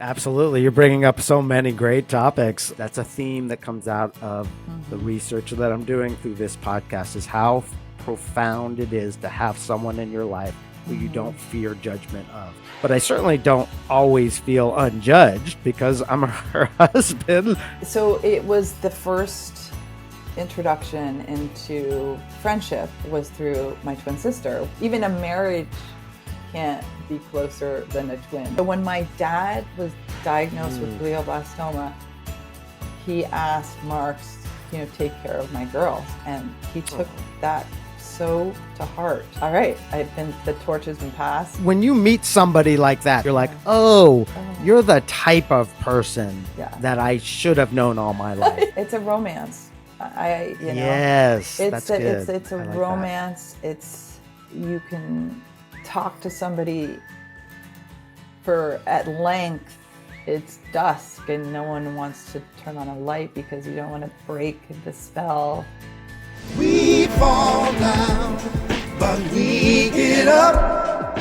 Absolutely. You're bringing up so many great topics. That's a theme that comes out of the research that I'm doing through this podcast is how profound it is to have someone in your life who you don't fear judgment of. But I certainly don't always feel unjudged because I'm her husband. So it was the first introduction into friendship was through my twin sister. Even a marriage can't be closer than a twin. So when my dad was diagnosed with glioblastoma, he asked Marks, take care of my girls. And he took that so to heart. All right, the torch has been passed. When you meet somebody like that, you're like, oh, you're the type of person that I should have known all my life. It's a romance. Yes, that's good. It's a I like romance. You can talk to somebody for at length. It's dusk and no one wants to turn on a light because you don't want to break the spell. We fall down, but we get up.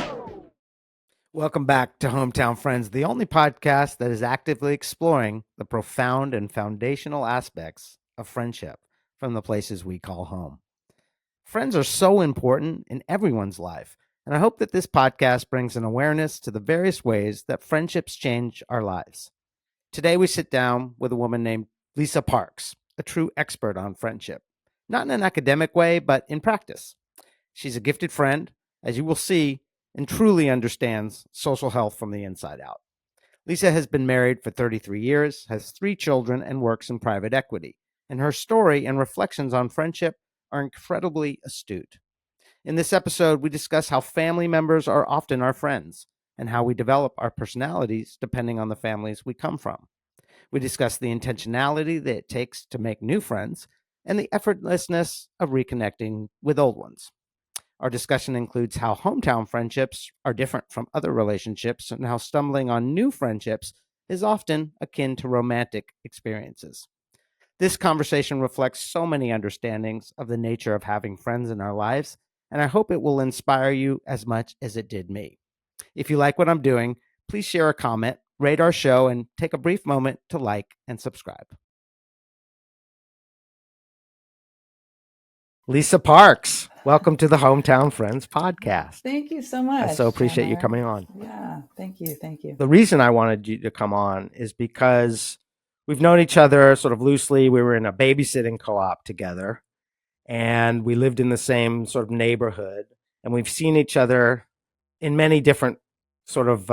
Welcome back to Hometown Friends, the only podcast that is actively exploring the profound and foundational aspects of friendship from the places we call home. Friends are so important in everyone's life, and I hope that this podcast brings an awareness to the various ways that friendships change our lives. Today, we sit down with a woman named Lisa Parks, a true expert on friendship, not in an academic way, but in practice. She's a gifted friend, as you will see, and truly understands social health from the inside out. Lisa has been married for 33 years, has 3 children, and works in private equity. And her story and reflections on friendship are incredibly astute. In this episode, we discuss how family members are often our friends and how we develop our personalities depending on the families we come from. We discuss the intentionality that it takes to make new friends and the effortlessness of reconnecting with old ones. Our discussion includes how hometown friendships are different from other relationships and how stumbling on new friendships is often akin to romantic experiences. This conversation reflects so many understandings of the nature of having friends in our lives, and I hope it will inspire you as much as it did me. If you like what I'm doing, please share a comment, rate our show, and take a brief moment to like and subscribe. Lisa Parks, welcome to the Hometown Friends podcast. Thank you so much. I so appreciate you Chandler. coming on. Yeah, thank you. The reason I wanted you to come on is because we've known each other sort of loosely. We were in a babysitting co-op together, and we lived in the same sort of neighborhood, and we've seen each other in many different sort of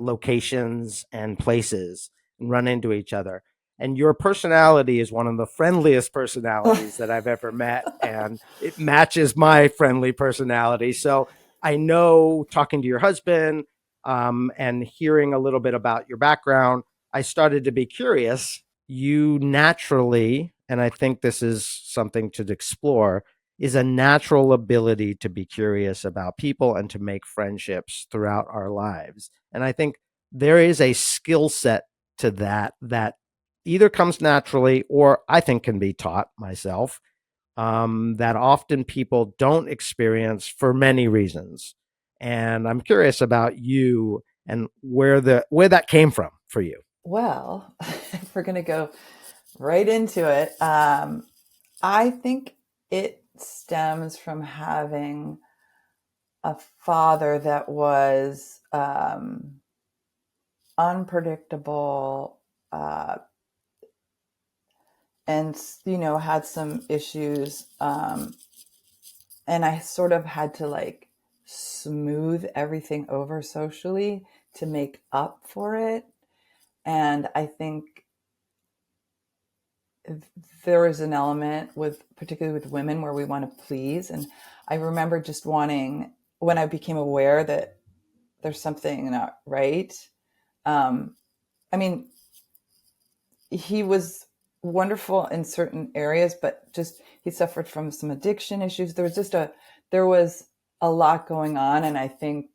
locations and places and run into each other. And your personality is one of the friendliest personalities that I've ever met, and it matches my friendly personality. So I know, talking to your husband and hearing a little bit about your background, I started to be curious. You naturally, and I think this is something to explore, is a natural ability to be curious about people and to make friendships throughout our lives. And I think there is a skill set to that either comes naturally or I think can be taught myself, that often people don't experience for many reasons. And I'm curious about you and where that came from for you. Well, if we're going to go right into it, I think it stems from having a father that was unpredictable and, had some issues. And I sort of had to like smooth everything over socially to make up for it. And I think there is an element particularly with women, where we want to please. And I remember just wanting, when I became aware that there's something not right. I mean, he was wonderful in certain areas, but just he suffered from some addiction issues. There was a lot going on. And I think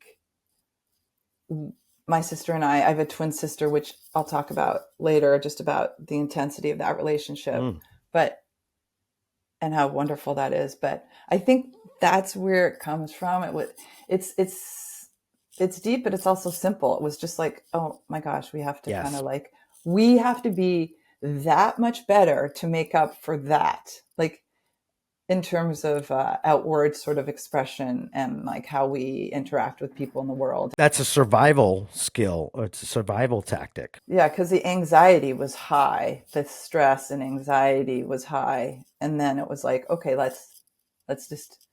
my sister and I have a twin sister, which I'll talk about later, just about the intensity of that relationship, and how wonderful that is. But I think that's where it comes from. It's it's deep, but it's also simple. It was just like, oh my gosh, we have to kind Yes. of like, we have to be that much better to make up for that. Like in terms of outward sort of expression and like how we interact with people in the world. That's a survival skill, or it's a survival tactic. Yeah, because the anxiety was high, the stress and anxiety was high, and then it was like, okay, let's just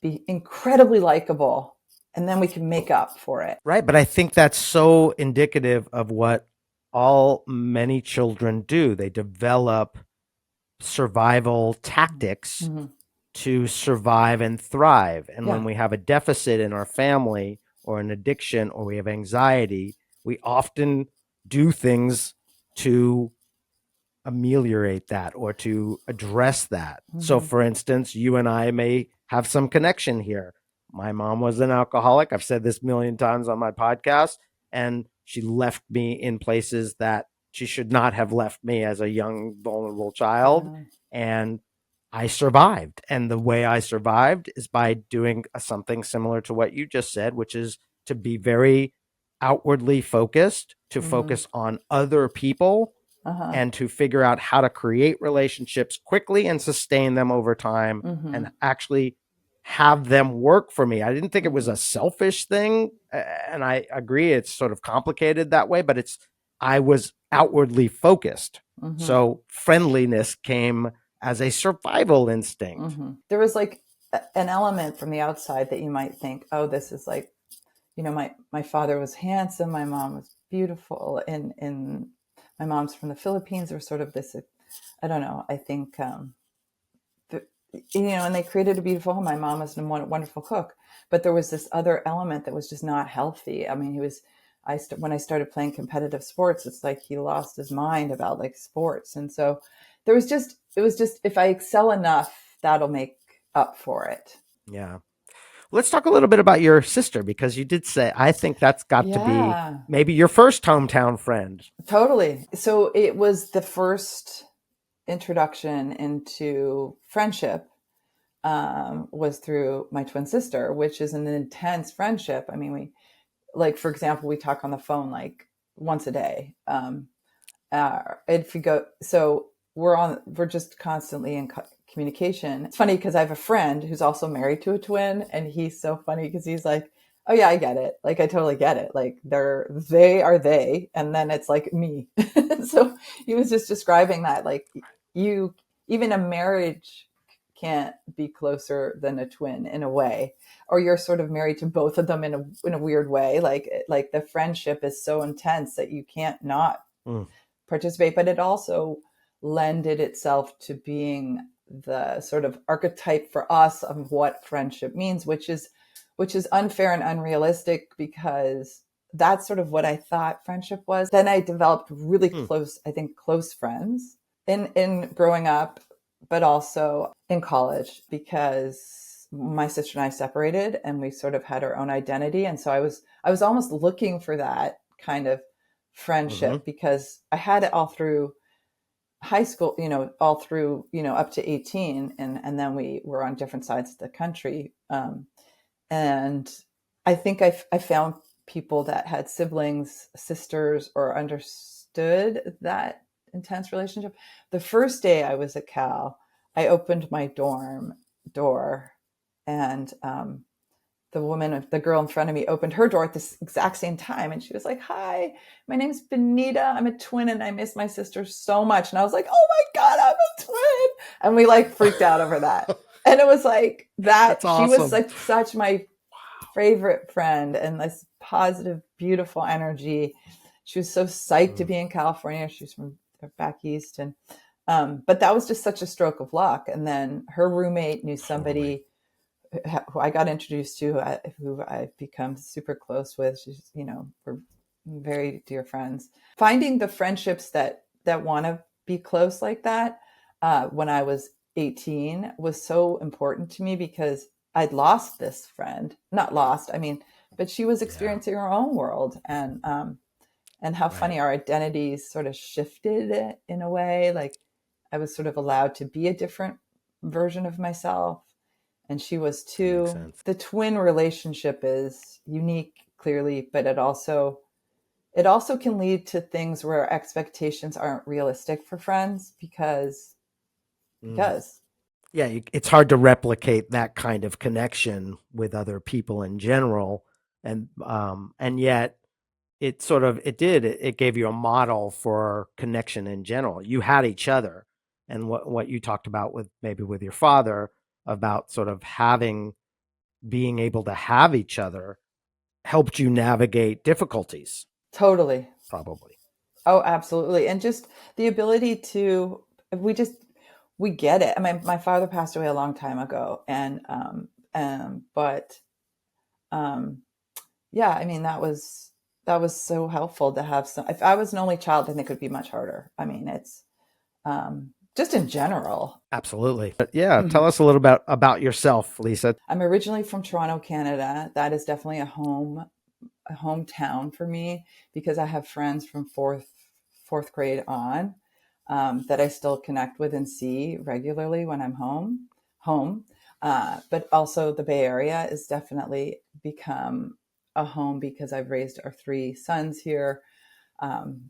be incredibly likable, and then we can make up for it. Right. But I think that's so indicative of what all many children do. They develop survival tactics Mm-hmm. to survive and thrive. And Yeah. when we have a deficit in our family or an addiction or we have anxiety, we often do things to ameliorate that or to address that. So, Mm-hmm. for instance, you and I may have some connection here. My mom was an alcoholic. I've said this a million times on my podcast, and she left me in places that she should not have left me as a young, vulnerable child. Yeah. And I survived. And the way I survived is by doing something similar to what you just said, which is to be very outwardly focused, to Mm-hmm. focus on other people Uh-huh. and to figure out how to create relationships quickly and sustain them over time Mm-hmm. and actually have them work for me. I didn't think it was Mm-hmm. a selfish thing. And I agree it's sort of complicated that way, but I was outwardly focused. Mm-hmm. So friendliness came as a survival instinct. Mm-hmm. There was like an element from the outside that you might think, oh, this is like, my father was handsome, my mom was beautiful, and my mom's from the Philippines, or sort of this, I don't know, I think and they created a beautiful home. My mom was a wonderful cook, but there was this other element that was just not healthy. I mean, when I started playing competitive sports, it's like he lost his mind about like sports. And so it was just, if I excel enough, that'll make up for it. Yeah. Let's talk a little bit about your sister, because you did say, I think that's got to be Yeah, maybe your first hometown friend. totally. So it was the first introduction into friendship, was through my twin sister, which is an intense friendship. I mean, like, for example, we talk on the phone like once a day. If you go, so we're just constantly in communication. It's funny because I have a friend who's also married to a twin, and he's so funny because he's like, oh yeah, I get it. Like, I totally get it. Like, they are they, and then it's like me. So he was just describing that, like, you, even a marriage can't be closer than a twin in a way, or you're sort of married to both of them in a weird way. Like the friendship is so intense that you can't not Mm. participate, but it also lended itself to being the sort of archetype for us of what friendship means, which is unfair and unrealistic, because that's sort of what I thought friendship was. Then I developed really Mm. close friends in growing up, but also in college, because my sister and I separated and we sort of had our own identity. And so I was almost looking for that kind of Mm-hmm. friendship, because I had it all through high school, all through, up to 18. And then we were on different sides of the country. And I think I found people that had siblings, sisters, or understood that intense relationship. The first day I was at Cal, I opened my dorm door, and the girl in front of me, opened her door at this exact same time. And she was like, hi, my name's Benita. I'm a twin and I miss my sister so much. And I was like, oh my God, I'm a twin. And we like freaked out over that. And it was like That's that. She was awesome. such my favorite friend, and this positive, beautiful energy. She was so psyched to Mm. be in California. She's from back east. And, but that was just such a stroke of luck. And then her roommate knew Totally. somebody who I got introduced to, who I've become super close with. She's, we're very dear friends. Finding the friendships that want to be close like that, when I was 18, was so important to me, because I'd lost this friend. Not lost, I mean, but she was Yeah. experiencing her own world, and how Right. funny our identities sort of shifted in a way. Like, I was sort of allowed to be a different version of myself, and she was That makes 2. sense. The twin relationship is unique, clearly, but it also can lead to things where expectations aren't realistic for friends because Yeah, it's hard to replicate that kind of connection with other people in general, and yet it gave you a model for connection in general. You had each other, and what you talked about with maybe with your father about sort of being able to have each other helped you navigate difficulties, totally. probably. Oh, absolutely. And just the ability to, we just, we get it. I mean, my father passed away a long time ago. But, um, yeah, I mean, that was so helpful to have some, if I was an only child, I think it would be much harder. I mean, it's, just in general. Absolutely. But yeah, tell us a little bit about yourself, Lisa. I'm originally from Toronto, Canada. That is definitely a hometown for me because I have friends from fourth grade on, that I still connect with and see regularly when I'm home. But also the Bay Area has definitely become a home because I've raised our 3 sons here.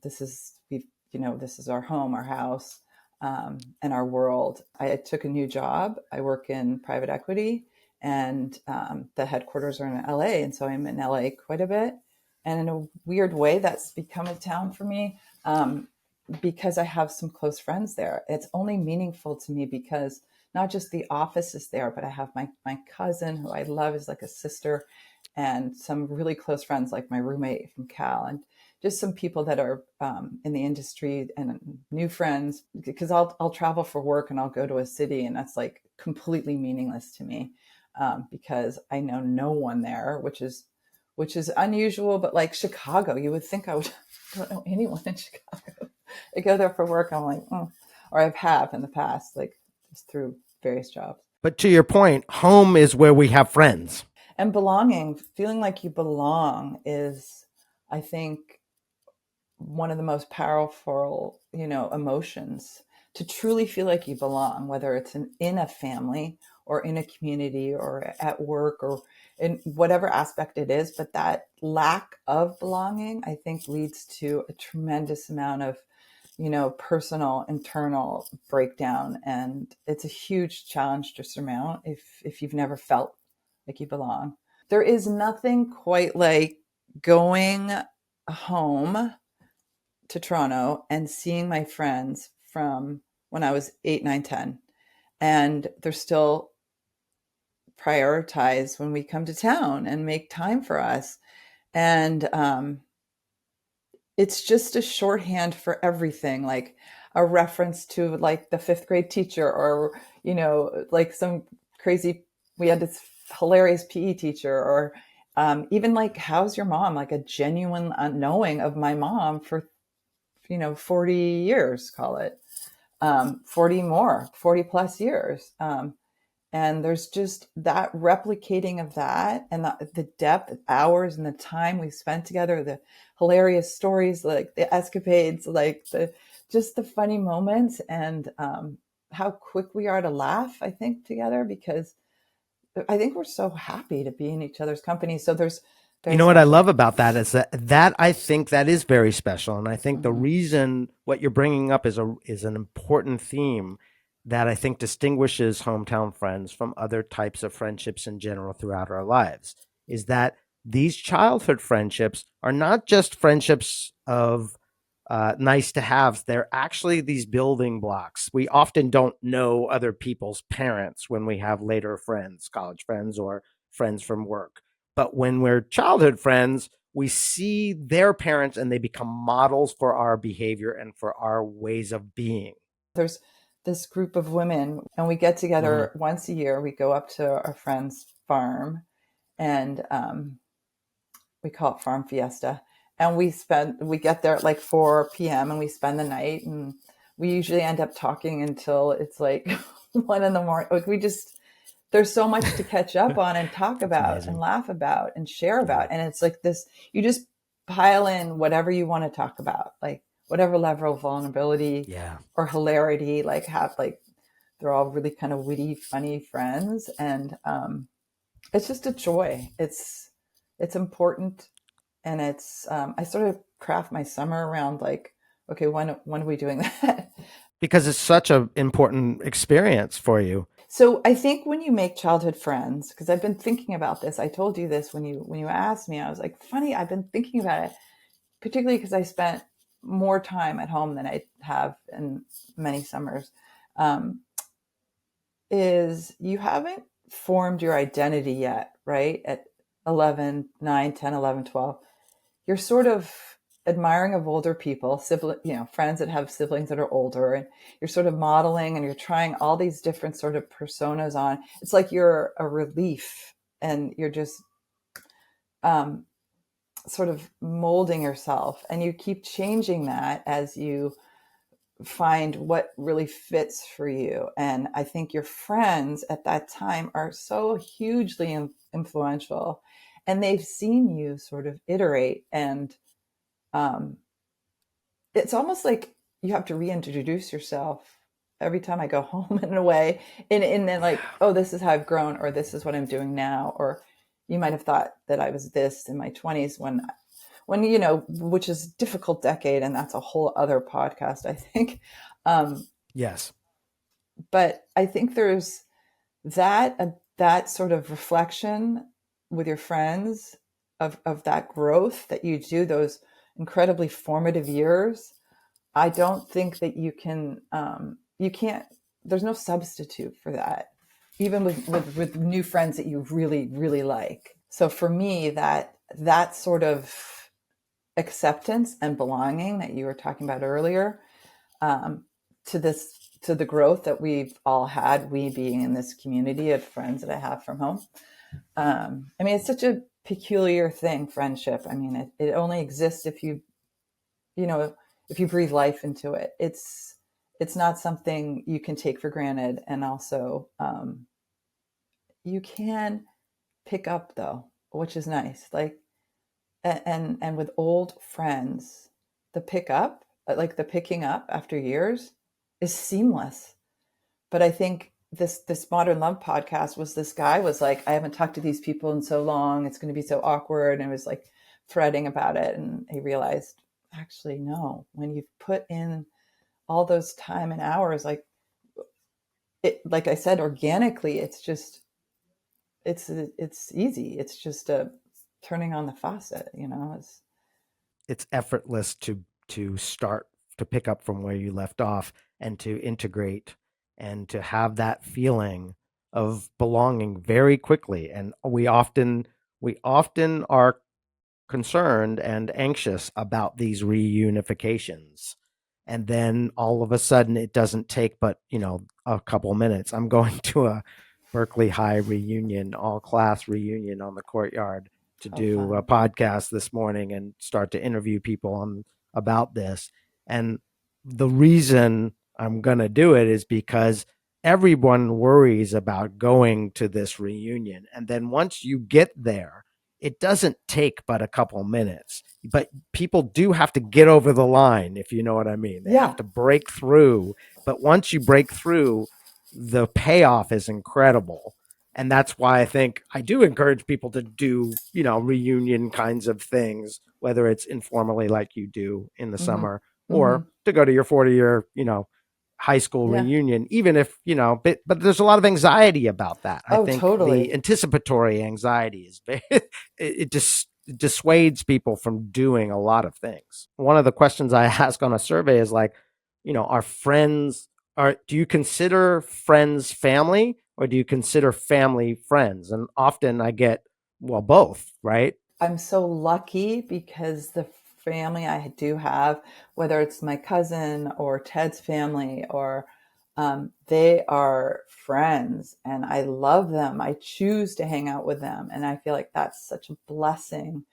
This is our home, our house, and our world. I took a new job. I work in private equity, and the headquarters are in LA, and so I'm in LA quite a bit. And in a weird way, that's become a town for me, because I have some close friends there. It's only meaningful to me because not just the office is there, but I have my cousin who I love is like a sister, and some really close friends like my roommate from Cal, and just some people that are, in the industry, and new friends, because I'll travel for work and I'll go to a city, and that's like completely meaningless to me, because I know no one there, which is unusual. But like Chicago, you would think I would I don't know anyone in Chicago. I go there for work. I'm like, oh. Or have in the past, like just through various jobs. But to your point, home is where we have friends. And belonging, feeling like you belong is, I think, one of the most powerful, emotions, to truly feel like you belong, whether it's in a family or in a community or at work or in whatever aspect it is. But that lack of belonging, I think, leads to a tremendous amount of, personal, internal breakdown. And it's a huge challenge to surmount if you've never felt like you belong. There is nothing quite like going home to Toronto and seeing my friends from when I was 8, 9, 10. And they're still prioritized when we come to town and make time for us. And it's just a shorthand for everything, like a reference to like the 5th grade teacher, or, like some crazy, we had this hilarious PE teacher, or even like, how's your mom? Like a genuine knowing of my mom for 40 years, call it, 40 plus years. And there's just that replicating of that, and the depth, hours, and the time we spent together, the hilarious stories, like the escapades, like just the funny moments, and how quick we are to laugh, I think, together, because I think we're so happy to be in each other's company. So there's You very know what I special. love about that is that I think that is very special, and I think the Mm-hmm. reason what you're bringing up is an important theme that I think distinguishes hometown friends from other types of friendships in general throughout our lives is that these childhood friendships are not just friendships of nice to haves. They're actually these building blocks. We often don't know other people's parents when we have later friends, college friends, or friends from work. But when we're childhood friends, we see their parents and they become models for our behavior and for our ways of being. There's this group of women, and we get Mhm. together once a year. We go up to our friend's farm, and we call it Farm Fiesta. And we get there at like 4 p.m. and we spend the night. And we usually end up talking until it's like 1 in the morning. Like there's so much to catch up on and talk That's about and amazing. laugh about and share Yeah. about. And it's like this, you just pile in whatever you want to talk about, like whatever level of vulnerability Yeah. or hilarity, like have like they're all really kind of witty, funny friends. And it's just a joy. It's important. And it's, I sort of craft my summer around like, okay, when are we doing that? Because it's such an important experience for you. So I think when you make childhood friends, because I've been thinking about this, I told you this when you asked me, I was like, funny, I've been thinking about it, particularly because I spent more time at home than I have in many summers. Um, is you haven't formed your identity yet, right? At 11, 9, 10, 11, 12, you're sort of admiring of older people, sibling, friends that have siblings that are older, and you're sort of modeling and you're trying all these different sort of personas on. It's like you're a relief and you're just um, sort of molding yourself, and you keep changing that as you find what really fits for you. And I think your friends at that time are so hugely influential, and they've seen you sort of iterate. And um, it's almost like you have to reintroduce yourself every time I go home in a way. And then like, oh, this is how I've grown, or this is what I'm doing now. Or you might have thought that I was this in my 20s when, which is a difficult decade. And that's a whole other podcast, I think. Um, Yes. but I think there's that sort of reflection with your friends of that growth that you do, those incredibly formative years. I don't think that you can't, there's no substitute for that, even with new friends that you really, really like. So for me, that sort of acceptance and belonging that you were talking about earlier, um, to the growth that we've all had, we being in this community of friends that I have from home. I mean, it's such a peculiar thing, friendship. I mean, it only exists if you know, if you breathe life into it. It's not something you can take for granted. And also, you can pick up though, which is nice. Like, and with old friends, the like the picking up after years is seamless. But I think this Modern Love podcast was, this guy was like, I haven't talked to these people in so long, it's going to be so awkward, and was like fretting about it. And he realized, actually, no, when you've put in all those time and hours, like I said, organically, it's easy. It's just a turning on the faucet, It's effortless to start to pick up from where you left off and to integrate and to have that feeling of belonging very quickly. And we often are concerned and anxious about these reunifications. And then all of a sudden it doesn't take but, a couple minutes. I'm going to a Berkeley High reunion, all class reunion on the courtyard to oh, do a fun. podcast this morning and start to interview people on about this. And the reason I'm going to do it is because everyone worries about going to this reunion. And then once you get there, it doesn't take but a couple minutes, but people do have to get over the line, if you know what I mean. They have Yeah. to break through. But once you break through, the payoff is incredible. And that's why I think I do encourage people to do, reunion kinds of things, whether it's informally like you do in the Mm-hmm. summer Mm-hmm. or to go to your 40-year, high school Yeah. reunion, even if, but there's a lot of anxiety about that. I Oh, think the totally. anticipatory anxiety is it just dissuades people from doing a lot of things. One of the questions I ask on a survey is like, are friends, do you consider friends family or do you consider family friends? And often I get, well, both, right? I'm so lucky because the family I do have, whether it's my cousin or Ted's family, or they are friends and I love them. I choose to hang out with them. And I feel like that's such a blessing.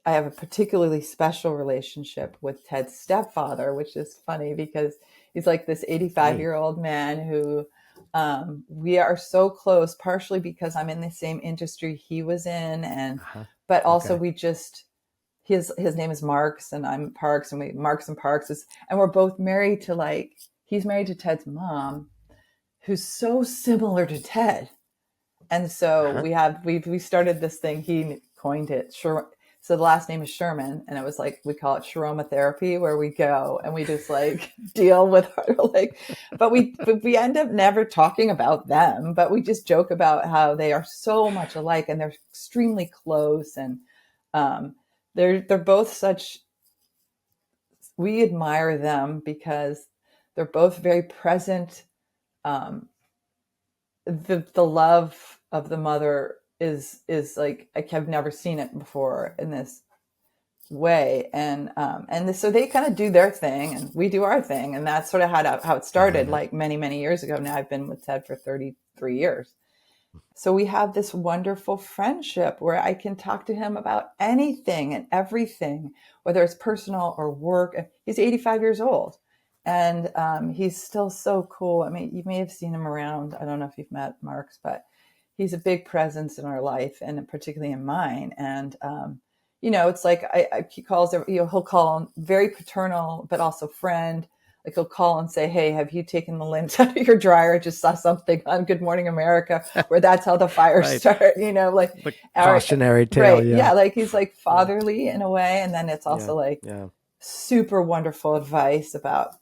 I have a particularly special relationship with Ted's stepfather, which is funny because he's like this 85-year-old man who, we are so close, partially because I'm in the same industry he was in. Uh-huh. But also Okay. we just, his name is Marks and I'm Parks, and Marks and Parks and we're both married to, like, he's married to Ted's mom, who's so similar to Ted. And so we started this thing. He coined it. So the last name is Sherman, and it was like, we call it Sharoma therapy, where we go and we just like deal with but we end up never talking about them, but we just joke about how they are so much alike and they're extremely close. And they're both such, we admire them because they're both very present. The love of the mother is like, I've never seen it before in this way. And so they kind of do their thing and we do our thing. And that's sort of how it started, like many years ago. Now I've been with Ted for 33 years. So we have this wonderful friendship where I can talk to him about anything and everything, whether it's personal or work. He's 85 years old. And he's still so cool. I mean, you may have seen him around. I don't know if you've met Marks, but he's a big presence in our life, and particularly in mine. And it's like he calls. He'll call very paternal, but also friend. Like he'll call and say, "Hey, have you taken the lint out of your dryer? I just saw something on Good Morning America where that's how the fires start." Like the cautionary tale. Right? Yeah, like he's like fatherly in a way, and then it's also super wonderful advice about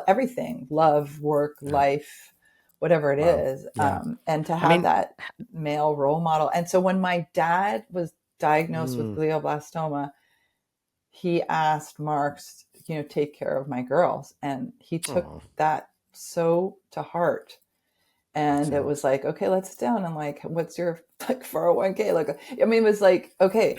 everything, love, work, life, whatever it is. And to have that male role model. And so when my dad was diagnosed with glioblastoma, he asked Marks, take care of my girls. And he took that so to heart. And it was like, okay, let's sit down. And like, what's your 401k? Like, I mean, it was like, okay,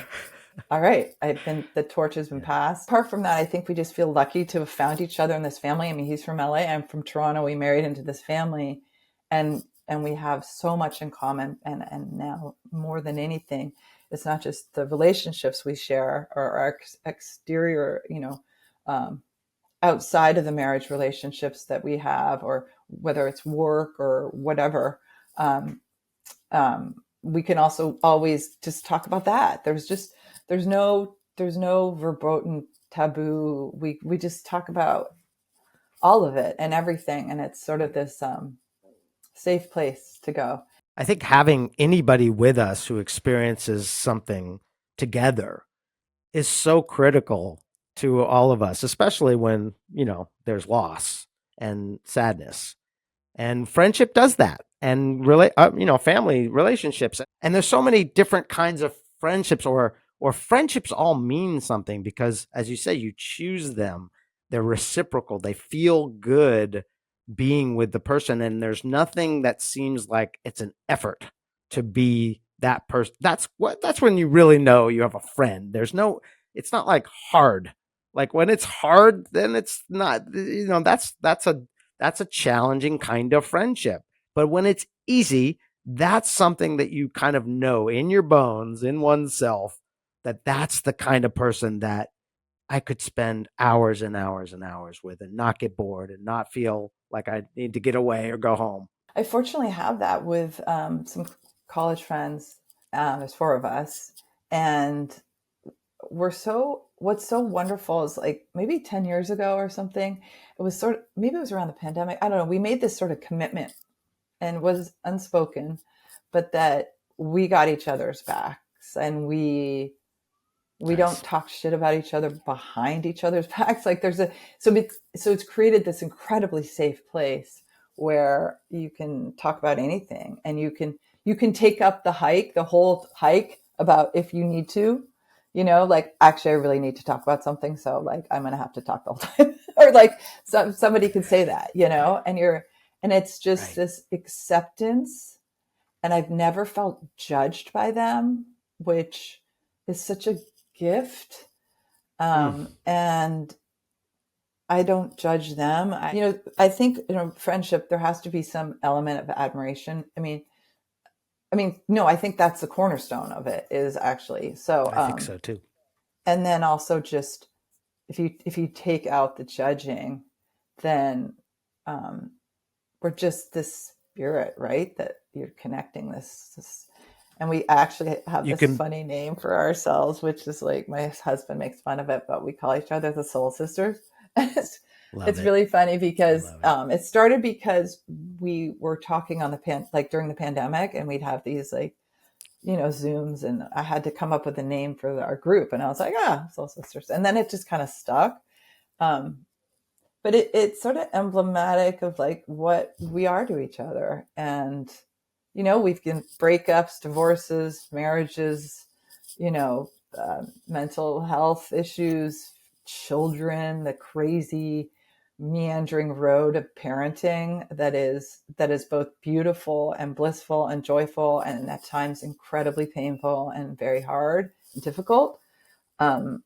all right. The torch has been passed. Apart from that, I think we just feel lucky to have found each other in this family. I mean, he's from LA. I'm from Toronto. We married into this family, and we have so much in common. And now more than anything, it's not just the relationships we share or our exterior, outside of the marriage relationships that we have, or whether it's work or whatever. We can also always just talk about that. There's no verboten taboo. We just talk about all of it and everything. And it's sort of this safe place to go. I think having anybody with us who experiences something together is so critical to all of us, especially when, there's loss and sadness. And friendship does that. And really, family relationships. And there's so many different kinds of friendships, or friendships all mean something because, as you say, you choose them. They're reciprocal. They feel good being with the person. And there's nothing that seems like it's an effort to be that person. That's when you really know you have a friend. It's not like hard. Like when it's hard, then it's not, that's a challenging kind of friendship. But when it's easy, that's something that you kind of know in your bones, in oneself, that's the kind of person that I could spend hours and hours and hours with and not get bored and not feel like I need to get away or go home. I fortunately have that with some college friends. There's 4 of us. And what's so wonderful is, like, maybe 10 years ago or something, maybe it was around the pandemic. I don't know. We made this sort of commitment, and was unspoken, but that we got each other's backs, and we don't talk shit about each other behind each other's backs. Like so it's created this incredibly safe place where you can talk about anything, and you can take up the whole hike about, if you need to, like, actually, I really need to talk about something. So like, I'm going to have to talk the whole time or like somebody can say that, and it's just this acceptance. And I've never felt judged by them, which is such a gift. And I don't judge them. I think, friendship, there has to be some element of admiration. I mean, no, I think that's the cornerstone of it, is actually. So I think so too. And then also, just if you take out the judging, then we're just this spirit, right? That you're connecting this. And we actually have funny name for ourselves, which is like, my husband makes fun of it, but we call each other the soul sisters. Love It's it. really funny because Love it. it started because we were talking on like during the pandemic, and we'd have these like, Zooms, and I had to come up with a name for our group, and I was like, Soul Sisters, and then it just kind of stuck. Um, but it's sort of emblematic of like what we are to each other, and we've been breakups, divorces, marriages, mental health issues, children, the crazy meandering road of parenting that is both beautiful and blissful and joyful, and at times incredibly painful and very hard and difficult. um,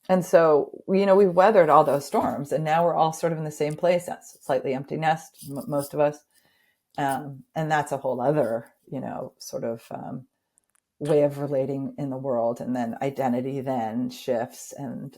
and so, we've weathered all those storms, and now we're all sort of in the same place. That's slightly empty nest, most of us. And that's a whole other, sort of way of relating in the world. And then identity then shifts, and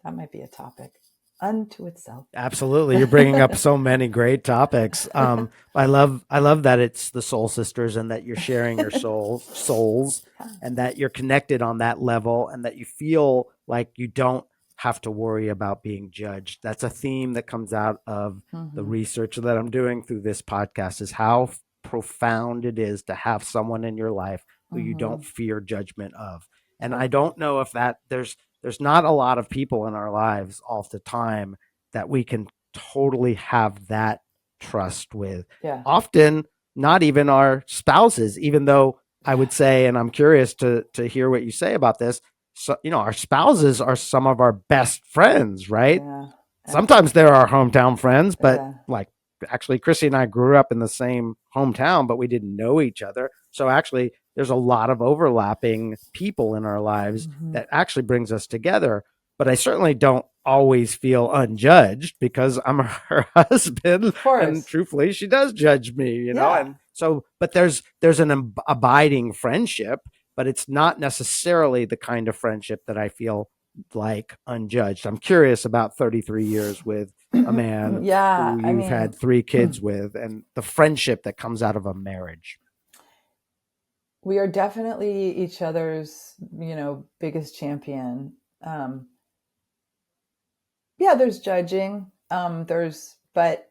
that might be a topic unto itself. Absolutely. You're bringing up so many great topics. I love that it's the Soul Sisters and that you're sharing your souls and that you're connected on that level and that you feel like you don't have to worry about being judged. That's a theme that comes out of the Mm-hmm. research that I'm doing through this podcast is how profound it is to have someone in your life who you Mm-hmm. don't fear judgment of. And Yeah. I don't know if that there's not a lot of people in our lives all the time that we can totally have that trust with. Yeah. Often, not even our spouses, even though I would say, and I'm curious to hear what you say about this. So, our spouses are some of our best friends, right? Yeah. Sometimes they're our hometown friends, but Yeah. like actually Chrissy and I grew up in the same hometown, but we didn't know each other. So actually there's a lot of overlapping people in our lives Mm-hmm. that actually brings us together. But I certainly don't always feel unjudged because I'm her husband, Of and course. truthfully, she does judge me, Yeah. and so, but there's an abiding friendship, but it's not necessarily the kind of friendship that I feel like unjudged. I'm curious about 33 years with a man Yeah. who I you've mean, had 3 kids with and the friendship that comes out of a marriage. we are definitely each other's, biggest champion. Um, yeah, there's judging. But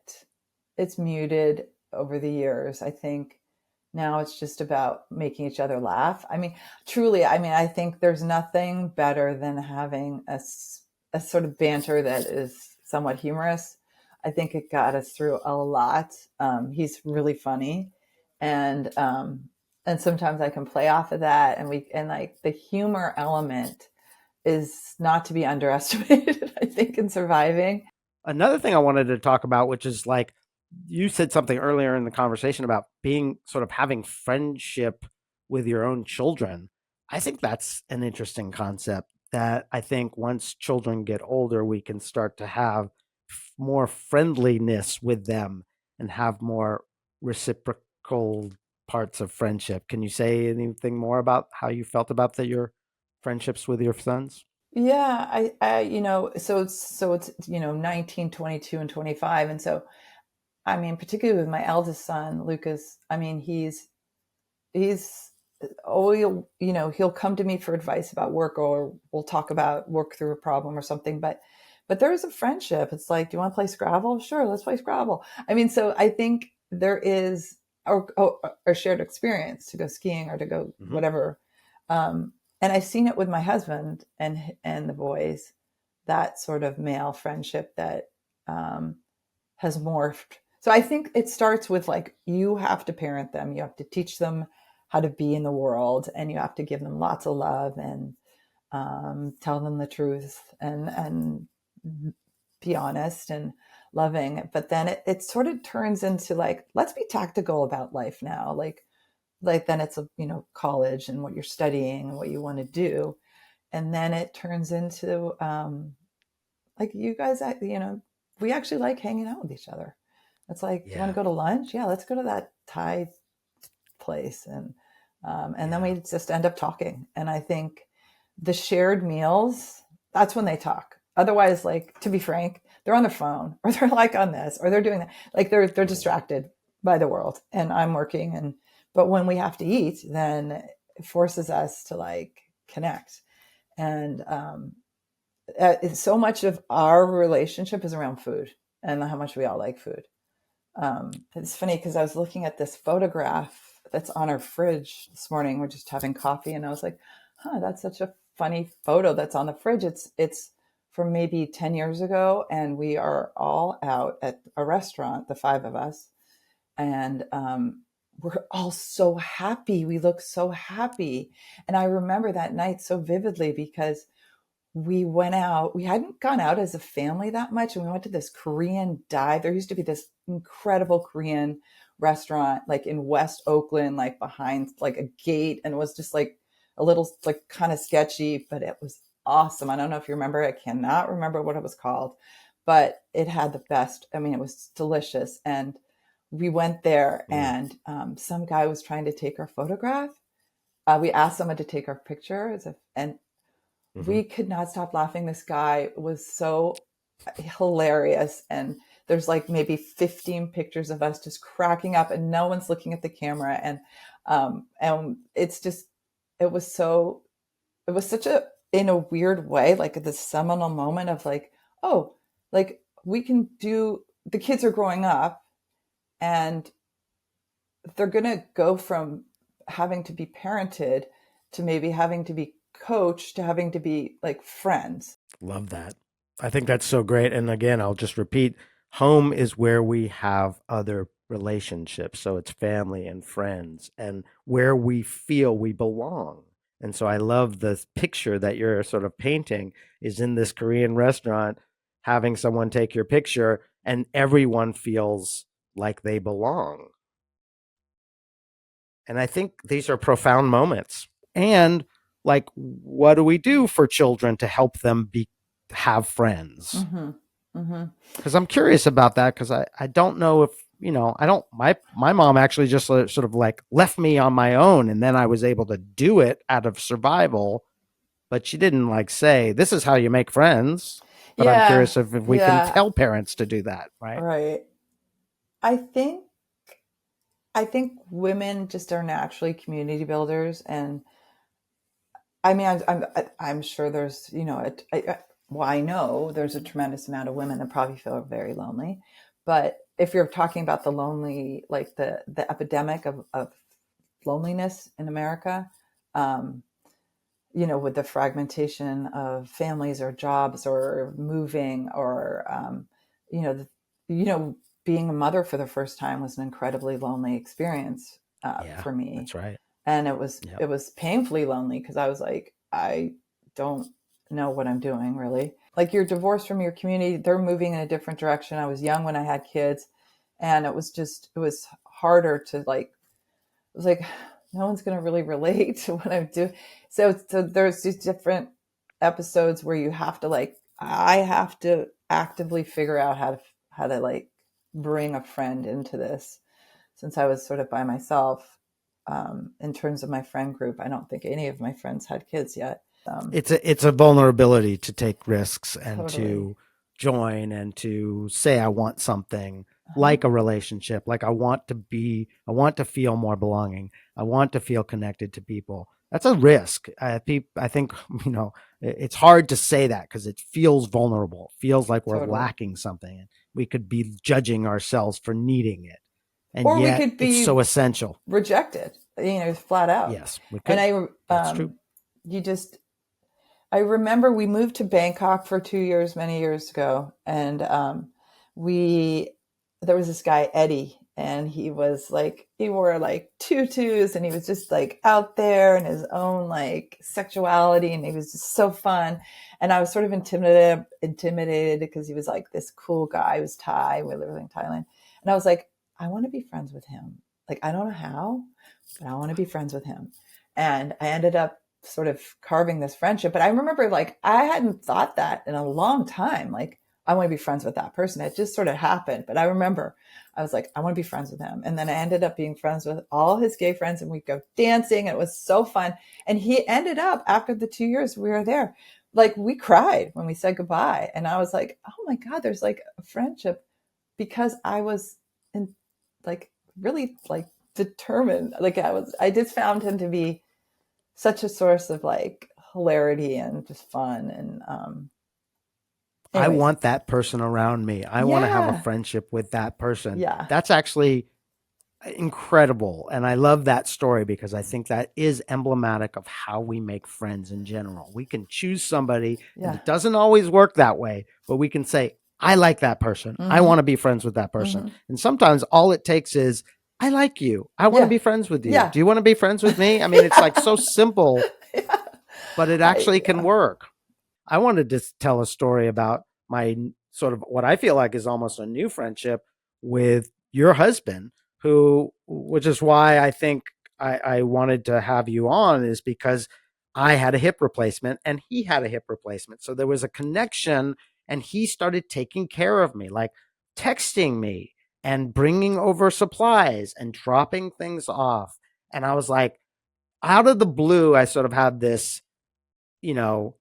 it's muted over the years. I think now it's just about making each other laugh. I mean, truly, I think there's nothing better than having a sort of banter that is somewhat humorous. I think it got us through a lot. He's really funny, and and sometimes I can play off of that, and like the humor element is not to be underestimated. I think in surviving. Another thing I wanted to talk about, which is like you said something earlier in the conversation about being sort of having friendship with your own children. I think that's an interesting concept that I think once children get older, we can start to have more friendliness with them and have more reciprocal parts of friendship. Can you say anything more about how you felt about your friendships with your sons? Yeah, so it's 19, 22, and 25. And so, particularly with my eldest son, Lucas, he's oh, he'll come to me for advice about work, or we'll talk about work through a problem or something. But there is a friendship. It's like, do you want to play Scrabble? Sure, let's play Scrabble. So I think there is a shared experience to go skiing or to go Mm-hmm. whatever. And I've seen it with my husband and the boys, that sort of male friendship that has morphed. So I think it starts with like, you have to parent them, you have to teach them how to be in the world, and you have to give them lots of love, and tell them the truth, and be honest and loving. But then it sort of turns into like, let's be tactical about life now. Like then it's college and what you're studying and what you want to do, and then it turns into like, you guys, we actually like hanging out with each other. It's like, do you want to Yeah. go to lunch? Yeah, let's go to that Thai place, and then Yeah. we just end up talking. And I think the shared meals, that's when they talk. Otherwise, like, to be frank, they're on their phone, or they're like on this, or they're doing that. Like, they're Totally. distracted by the world, and I'm working. But when we have to eat, then it forces us to like connect. And so much of our relationship is around food and how much we all like food. It's funny because I was looking at this photograph that's on our fridge this morning. We're just having coffee, and I was like, "Huh, that's such a funny photo that's on the fridge." It's from maybe 10 years ago, and we are all out at a restaurant, the five of us, and we're all so happy. We look so happy, and I remember that night so vividly because we went out. We hadn't gone out as a family that much. And we went to this Korean dive. There used to be this incredible Korean restaurant, like in West Oakland, like behind like a gate. And it was just like a little, like kind of sketchy, but it was awesome. I don't know if you remember. I cannot remember what it was called, but it had the best. I mean, it was delicious. And we went there, and some guy was trying to take our photograph. We asked someone to take our picture, and we could not stop laughing. This guy was so hilarious. And there's like maybe 15 pictures of us just cracking up, and no one's looking at the camera. And it's just, it was such a, in a weird way, like this seminal moment of like, oh, like we can do, the kids are growing up and they're going to go from having to be parented to maybe having to be coached to having to be like friends. Love that. I think that's so great. And again, I'll just repeat, home is where we have other relationships. So it's family and friends and where we feel we belong. And so I love the picture that you're sort of painting is in this Korean restaurant, having someone take your picture and everyone feels like they belong. And I think these are profound moments. And like, what do we do for children to help them have friends? Mm-hmm. Mm-hmm. Because I'm curious about that because I don't know if, I don't, my mom actually just sort of like left me on my own. And then I was able to do it out of survival. But she didn't like say, this is how you make friends. But I'm Yeah. curious if we can Yeah. tell parents to do that, right? Right. I think I think women just are naturally community builders, and I mean, I'm sure there's, well, I know there's a tremendous amount of women that probably feel very lonely, but if you're talking about the lonely, like the epidemic of loneliness in America, um, with the fragmentation of families or jobs or moving or, you know, the, you know, being a mother for the first time was an incredibly lonely experience Yeah, for me. that's right. And it was, Yep. it was painfully lonely because I was like, I don't know what I'm doing really. Like you're divorced from your community. They're moving in a different direction. I was young when I had kids, and it was harder to like, it was like no one's going to really relate to what I'm doing. So there's these different episodes where you have to like, I have to actively figure out how to like bring a friend into this, since I was sort of by myself. In terms of my friend group, I don't think any of my friends had kids yet. It's a vulnerability to take risks and Totally. to join and to say I want something Uh-huh. like a relationship, like I want to feel more belonging, I want to feel connected to people. That's a risk. I think it's hard to say that because it feels vulnerable, it feels like we're Totally. lacking something, we could be judging ourselves for needing it, and Or we yet could it's so be essential. rejected, flat out. Yes, we And could. That's true. you just, I remember we moved to Bangkok for 2 years, many years ago, and we there was this guy Eddie, and he wore like tutus, and he was just like out there in his own like sexuality, and he was just so fun. And I was sort of intimidated because he was like this cool guy. He was Thai. We lived in Thailand, and I was like, I want to be friends with him. Like I don't know how, but I want to be friends with him. And I ended up sort of carving this friendship. But I remember like I hadn't thought that in a long time. Like I want to be friends with that person. It just sort of happened. But I remember I was like, I want to be friends with him. And then I ended up being friends with all his gay friends, and we'd go dancing, and it was so fun. And he ended up, after the 2 years we were there, like we cried when we said goodbye. And I was like, oh my God, there's like a friendship, because I was in like really like determined. Like I just found him to be such a source of like hilarity and just fun. And I Anyways, want that person around me. I want to have a yeah, friendship with that person. yeah, That's actually incredible. And I love that story because I think that is emblematic of how we make friends in general. We can choose somebody, and yeah. it doesn't always work that way, but we can say, I like that person. I Mm-hmm. want to be friends with that person. Mm-hmm. And sometimes all it takes is, I like you. I want to Yeah, be friends with you. yeah, Do you want to be friends with me? I mean, it's like so simple, yeah. but it actually can work. I wanted to tell a story about my sort of what I feel like is almost a new friendship with your husband, who, which is why I think I wanted to have you on, is because I had a hip replacement and he had a hip replacement. So there was a connection, and he started taking care of me, like texting me and bringing over supplies and dropping things off. And I was like, out of the blue, I sort of had this, you know,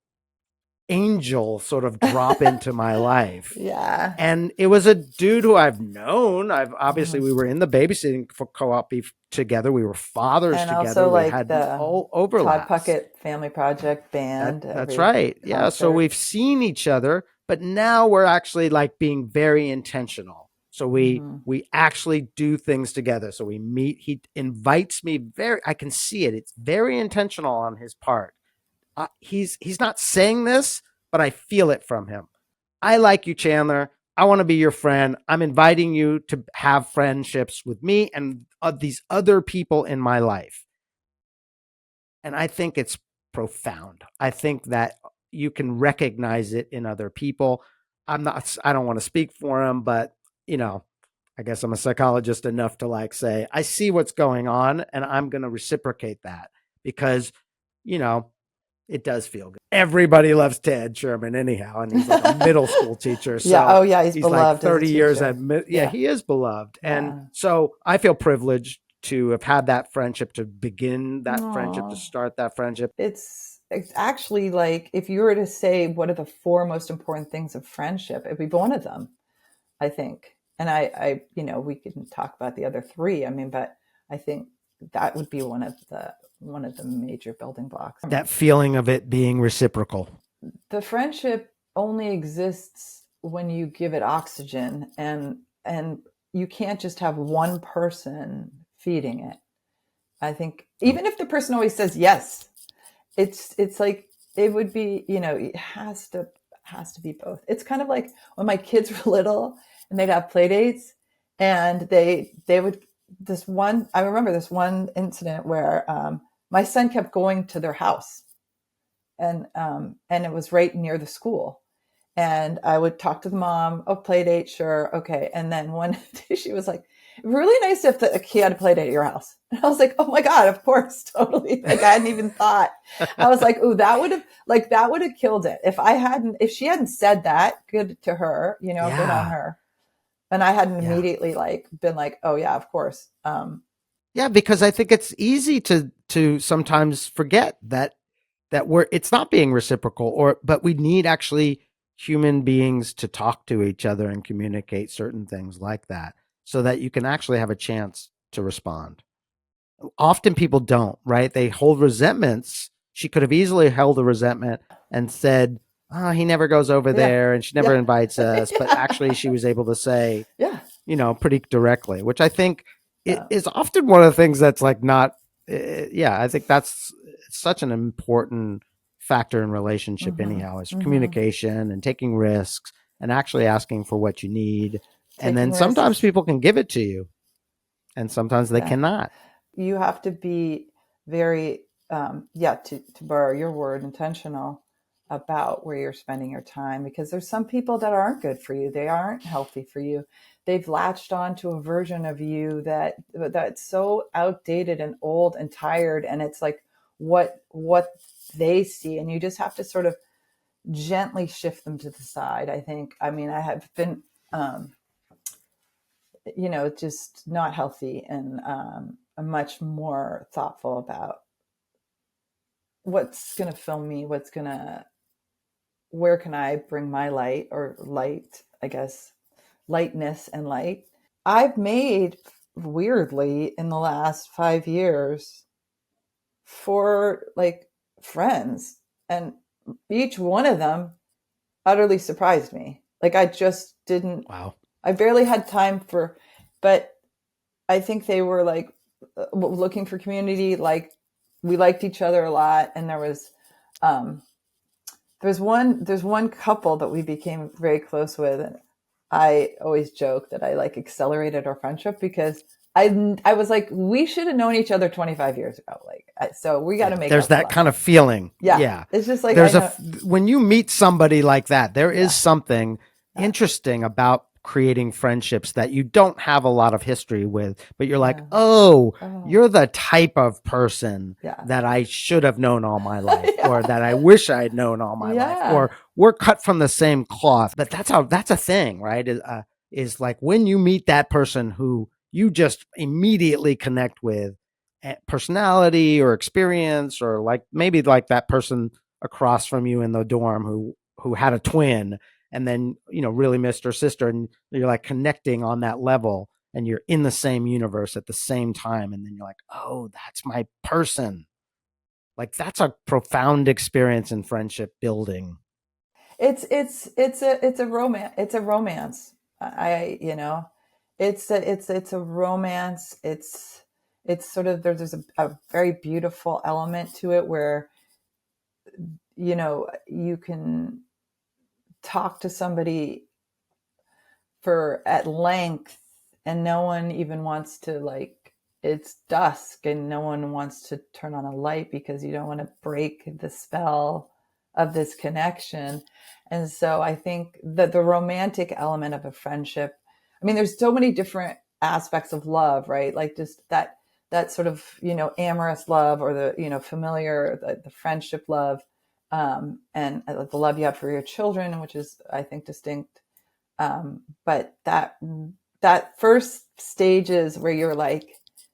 angel sort of drop into my life. Yeah. And it was a dude who I've known. I've obviously, Mhm. we were in the babysitting for co-op together. We were fathers And together. also We like had the all Todd overlaps. Puckett Family Project band That's every right. Yeah. So concert. we've seen each other, but now we're actually like being very intentional. So Mm-hmm. we actually do things together. So we meet. He invites me very. I can see it. It's very intentional on his part. He's not saying this, but I feel it from him. I like you, Chandler. I want to be your friend. I'm inviting you to have friendships with me and these other people in my life. And I think it's profound. I think that you can recognize it in other people. I don't want to speak for him, but you know, I guess I'm a psychologist enough to like say, I see what's going on and I'm going to reciprocate that because, you know, it does feel good. Everybody loves Ted Sherman anyhow, and he's like a middle school teacher. Yeah. So Oh, yeah. He's he's like beloved as a 30 years teacher. at yeah, Yeah. he is beloved. And Yeah. so I feel privileged to have had that friendship, to begin that friendship, to Aw. start that friendship. It's actually like if you were to say what are the four most important things of friendship, it'd be one of them, I think. And we can talk about the other three. I mean, but I think that would be one of the major building blocks. That feeling of it being reciprocal. The friendship only exists when you give it oxygen, and you can't just have one person feeding it. I think even if the person always says yes, it's like it would be, it has to be both. It's kind of like when my kids were little and they'd have play dates, and they would, I remember this one incident where my son kept going to their house, and it was right near the school. And I would talk to the mom. Oh, play date, sure, okay. And then one day she was like, "Really nice if he had a play date at your house." And I was like, "Oh my god, of course, totally." Like I hadn't even thought. I was like, "Ooh, that would have killed it if she hadn't said that." Good to her, good on Yeah. her. And I hadn't Yeah. immediately like been like, "Oh yeah, of course." Yeah, because I think it's easy to sometimes forget that it's not being reciprocal, but we need actually human beings to talk to each other and communicate certain things like that so that you can actually have a chance to respond. Often people don't, right? They hold resentments. She could have easily held a resentment and said, "Oh, he never goes over Yeah, there and she never yeah, invites us." But actually she was able to say, yeah, pretty directly, which I think yeah. is often one of the things that's like not, yeah, I think that's such an important factor in relationship Mm-hmm, anyhow, is mm-hmm. communication and taking risks and actually asking for what you need. And then Taking sometimes risks. people can give it to you and sometimes they Yeah. cannot. You have to be very, to borrow your word, intentional about where you're spending your time, because there's some people that aren't good for you. They aren't healthy for you. They've latched on to a version of you that's so outdated and old and tired, and it's like what they see, and you just have to sort of gently shift them to the side. I think. I mean, I have been just not healthy, and I'm much more thoughtful about what's going to fill me, where can I bring my light, or light, I guess, lightness and light. I've made, weirdly, in the last 5 years, for like friends, and each one of them utterly surprised me. Like I just didn't, Wow. I barely had time for, but I think they were like looking for community. Like we liked each other a lot. And um, there's one couple that we became very close with. And I always joke that I like accelerated our friendship because I was like, we should have known each other 25 years ago. Like, so we got to Yeah. make There's up for that that. kind of feeling. Yeah. Yeah. It's just like, I There's know. when you meet somebody like that, there is Yeah. something interesting about creating friendships that you don't have a lot of history with, but you're like, Yeah. oh, Oh, you're the type of person yeah. that I should have known all my life, Yeah. or that I wish I had known all my life, Yeah. or we're cut from the same cloth. But that's a thing, right? Is like when you meet that person who you just immediately connect with, personality or experience, or like maybe like that person across from you in the dorm who had a twin and then really missed her sister, and you're like connecting on that level, and you're in the same universe at the same time, and then you're like, oh, that's my person. Like that's a profound experience in friendship building. It's a romance. It's a romance. It's a romance. It's sort of there's a very beautiful element to it where you can talk to somebody for at length and no one even wants to, like, it's dusk and no one wants to turn on a light because you don't want to break the spell of this connection. And so I think that the romantic element of a friendship, I mean, there's so many different aspects of love, right? Like just that sort of amorous love, or the familiar, the friendship love, and the love you have for your children, which is, I think, distinct. But that first stages where you're like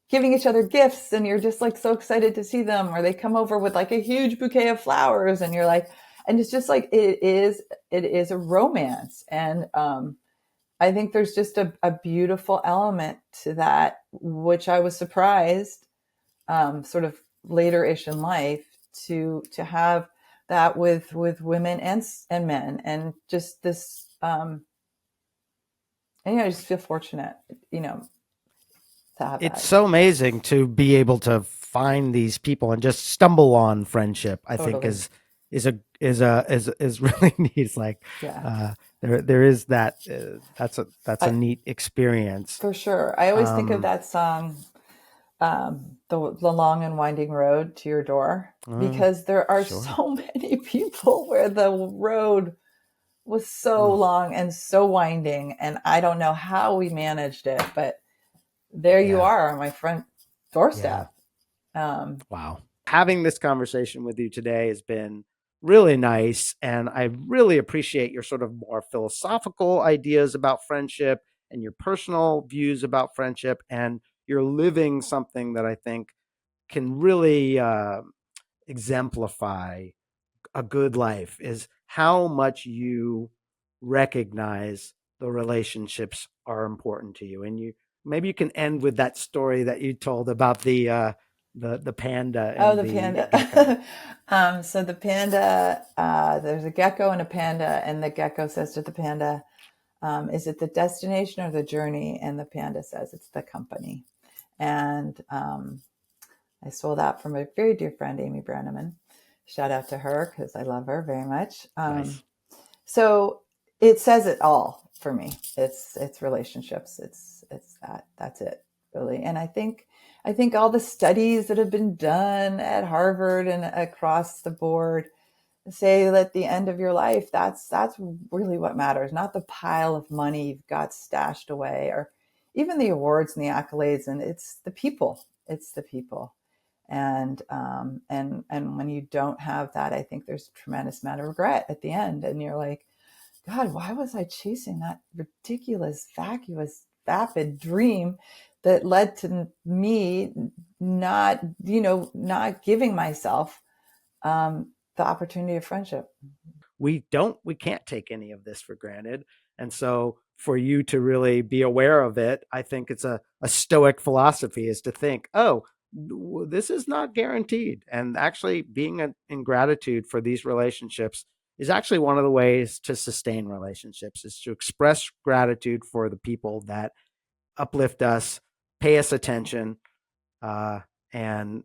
giving each other gifts and you're just like so excited to see them, or they come over with like a huge bouquet of flowers and you're like, and it's just like it is a romance. And I think there's just a beautiful element to that, which I was surprised, sort of later-ish in life, to have that with women and men, and just this, and I just feel fortunate, to have It's that. so amazing to be able to find these people and just stumble on friendship. I think Totally. is really neat. It's like Yeah. there is that, that's a I, neat experience. for sure. I always think of Um, that song, the long and winding road to your door, uh, because there are sure. so many people where the road was so Mm, long and so winding, and I don't know how we managed it, but there you yeah. are on my front Yeah. doorstep. Um, Wow. Having this conversation with you today has been really nice. And I really appreciate your sort of more philosophical ideas about friendship and your personal views about friendship. And you're living something that I think can really exemplify a good life, is how much you recognize the relationships are important to you. And maybe you can end with that story that you told about the panda oh, and the the gecko. panda. So the panda, there's a gecko and a panda, and the gecko says to the panda, is it the destination or the journey? And the panda says it's the company. And I stole that from a very dear friend, Amy Branneman. Shout out to her because I love her very much. Nice. So it says it all for me. It's relationships. It's that's it, really. And I think all the studies that have been done at Harvard and across the board say that at the end of your life, that's really what matters, not the pile of money you've got stashed away, or even the awards and the accolades. And it's the people. It's the people. And when you don't have that, I think there's a tremendous amount of regret at the end. And you're like, God, why was I chasing that ridiculous, vacuous, vapid dream that led to me not giving myself the opportunity of friendship? We can't take any of this for granted. And so for you to really be aware of it, I think it's a stoic philosophy, is to think, oh, this is not guaranteed. And actually being in gratitude for these relationships is actually one of the ways to sustain relationships, is to express gratitude for the people that uplift us, pay us attention, and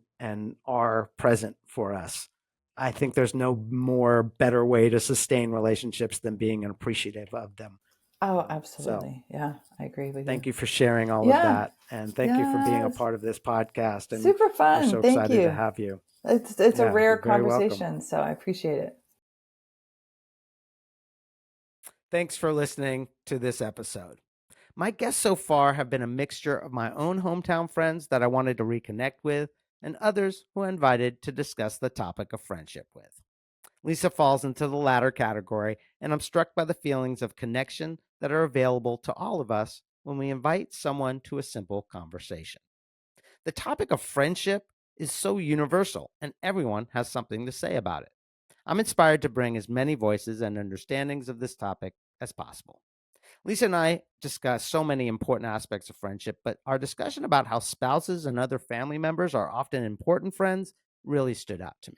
are present for us. I think there's no more better way to sustain relationships than being appreciative of them. Oh, So absolutely. Yeah, I agree with thank you. you for sharing all of Yeah. that. And thank you for being a Yes. part of this podcast. And Super we're fun. so Thank excited to you. have you. It's a Yeah, rare you're very welcome. conversation, so I appreciate it. Thanks for listening to this episode. My guests so far have been a mixture of my own hometown friends that I wanted to reconnect with and others who I invited to discuss the topic of friendship with. Lisa falls into the latter category, and I'm struck by the feelings of connection that are available to all of us when we invite someone to a simple conversation. The topic of friendship is so universal, and everyone has something to say about it. I'm inspired to bring as many voices and understandings of this topic as possible. Lisa and I discuss so many important aspects of friendship, but our discussion about how spouses and other family members are often important friends really stood out to me.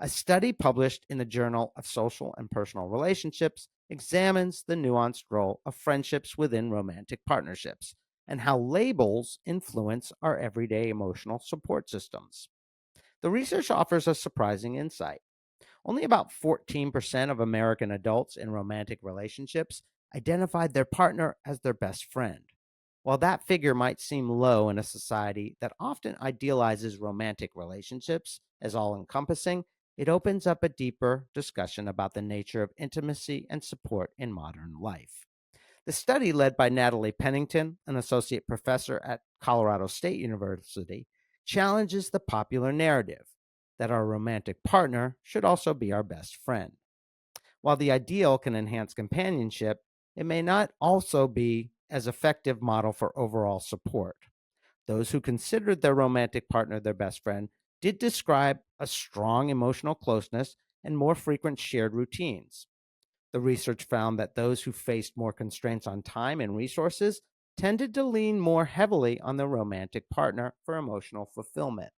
A study published in the Journal of Social and Personal Relationships examines the nuanced role of friendships within romantic partnerships and how labels influence our everyday emotional support systems. The research offers a surprising insight. Only about 14% of American adults in romantic relationships identified their partner as their best friend. While that figure might seem low in a society that often idealizes romantic relationships as all encompassing, it opens up a deeper discussion about the nature of intimacy and support in modern life. The study, led by Natalie Pennington, an associate professor at Colorado State University, challenges the popular narrative that our romantic partner should also be our best friend. While the ideal can enhance companionship, it may not also be as effective model for overall support. Those who considered their romantic partner their best friend did describe a strong emotional closeness and more frequent shared routines. The research found that those who faced more constraints on time and resources tended to lean more heavily on their romantic partner for emotional fulfillment.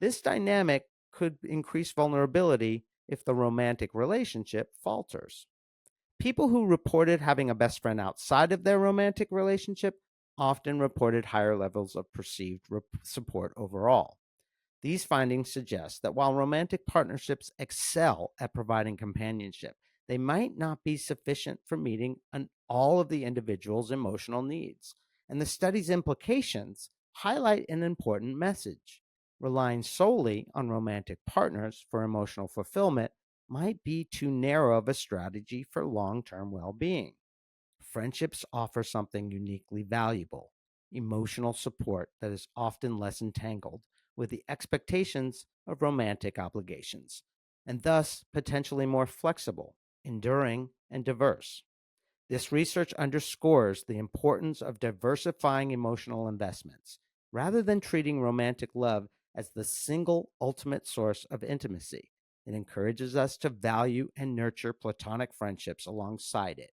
This dynamic could increase vulnerability if the romantic relationship falters. People who reported having a best friend outside of their romantic relationship often reported higher levels of perceived support overall. These findings suggest that while romantic partnerships excel at providing companionship, they might not be sufficient for meeting all of the individual's emotional needs. And the study's implications highlight an important message. Relying solely on romantic partners for emotional fulfillment might be too narrow of a strategy for long term well being. Friendships offer something uniquely valuable: emotional support that is often less entangled with the expectations of romantic obligations, and thus potentially more flexible, enduring, and diverse. This research underscores the importance of diversifying emotional investments rather than treating romantic love as the single ultimate source of intimacy. It encourages us to value and nurture platonic friendships alongside it.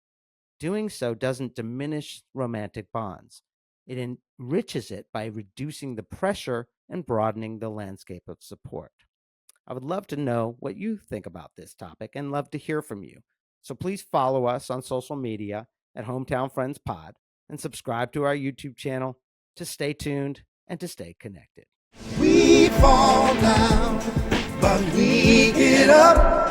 Doing so doesn't diminish romantic bonds. It enriches it by reducing the pressure and broadening the landscape of support. I would love to know what you think about this topic and love to hear from you. So please follow us on social media at Hometown Friends Pod and subscribe to our YouTube channel to stay tuned and to stay connected. We fall down, but we get up.